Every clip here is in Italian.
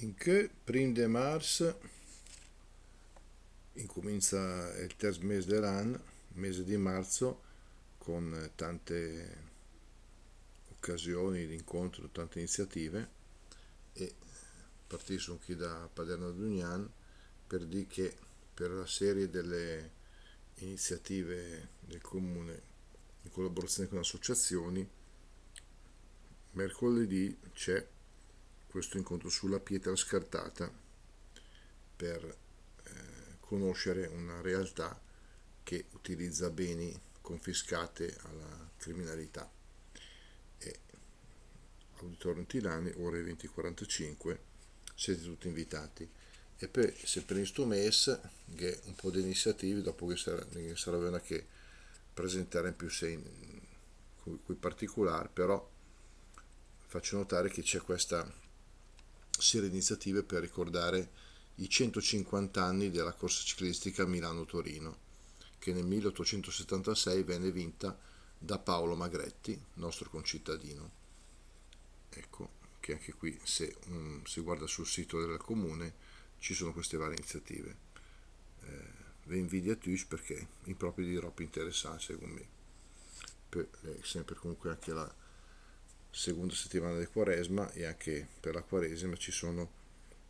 In che prim de mars incomincia il terzo mese dell'anno, mese di marzo, con tante occasioni di incontro, tante iniziative, e partisco qui da Paderno Dunian per dire che per la serie delle iniziative del comune in collaborazione con associazioni, mercoledì c'è questo incontro sulla pietra scartata per conoscere una realtà che utilizza beni confiscate alla criminalità. E Auditorio Tilani, ore 20:45, siete tutti invitati. E poi se per questo mese che un po' di iniziative dopo che sarà che presentare in più sei qui particolari, però faccio notare che c'è questa serie di iniziative per ricordare i 150 anni della corsa ciclistica Milano-Torino, che nel 1876 venne vinta da Paolo Magretti, nostro concittadino. Ecco che anche qui, se si guarda sul sito del comune, ci sono queste varie iniziative. Le invidia tutti perché in proprio di troppo interessante secondo me. Sempre comunque anche la seconda settimana del Quaresima, e anche per la Quaresima ci sono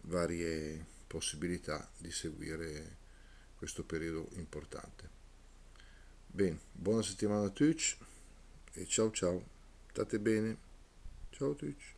varie possibilità di seguire questo periodo importante. Bene, buona settimana a tutti e ciao ciao, state bene, ciao a tutti.